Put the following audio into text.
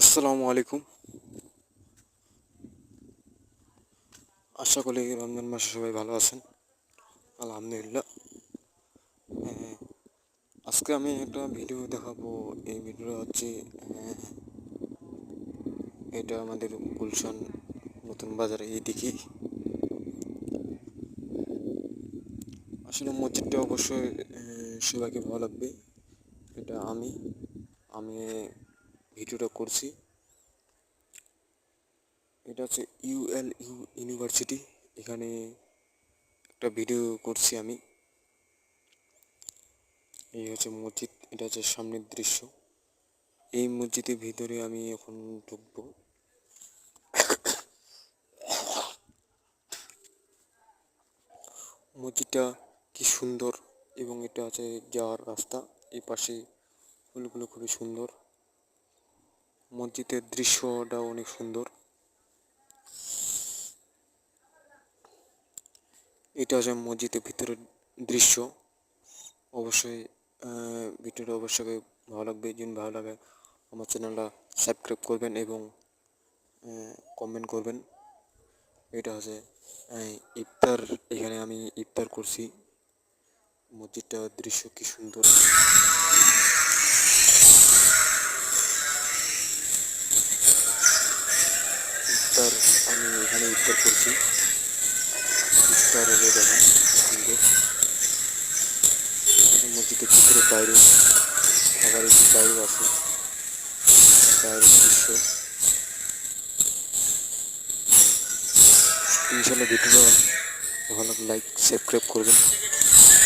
আসসালামু আলাইকুম। আশা করি রমজান মাসে সবাই ভালো আছেন। আলহামদুলিল্লাহ। হ্যাঁ, আজকে আমি একটা ভিডিও দেখাবো। এই ভিডিওটা হচ্ছে এটা আমাদের গুলশান নতুন বাজারে এইদিকে। আসলে মসজিদটা অবশ্যই সবাইকে ভালো লাগবে। এটা আমি ভিডিওটা করছি। এটা হচ্ছে ইউনিভার্সিটি। এখানে একটা ভিডিও করছি আমি। এই হচ্ছে মসজিদ, এটা হচ্ছে সামনের দৃশ্য। এই মসজিদের ভিতরে আমি এখন ঢুকবো। মসজিদটা কি সুন্দর, এবং এটা আছে যাওয়ার রাস্তা। এই পাশে ফুলগুলো খুবই সুন্দর। মসজিদের দৃশ্যটা অনেক সুন্দর। এটা হচ্ছে মসজিদের ভিতরের দৃশ্য। অবশ্যই ভিডিওটা অবশ্যই ভালো লাগবে। যদি ভালো লাগে আমার চ্যানেলটা সাবস্ক্রাইব করবেন এবং কমেন্ট করবেন। এটা হচ্ছে ইফতার। এখানে আমি ইফতার করছি। মসজিদটার দৃশ্য কি সুন্দর। ইফতার, আমি এখানে ইফতার করছি। ইফতার হলে দেখেন সুন্দর। মসজিদের ভিতরে বাইরে, আবার একটি বাইরেও আছে বাইরের দৃশ্য। ইনশাল্লাহ ভিডিওটা ভালো লাইক সাবস্ক্রাইব করবেন।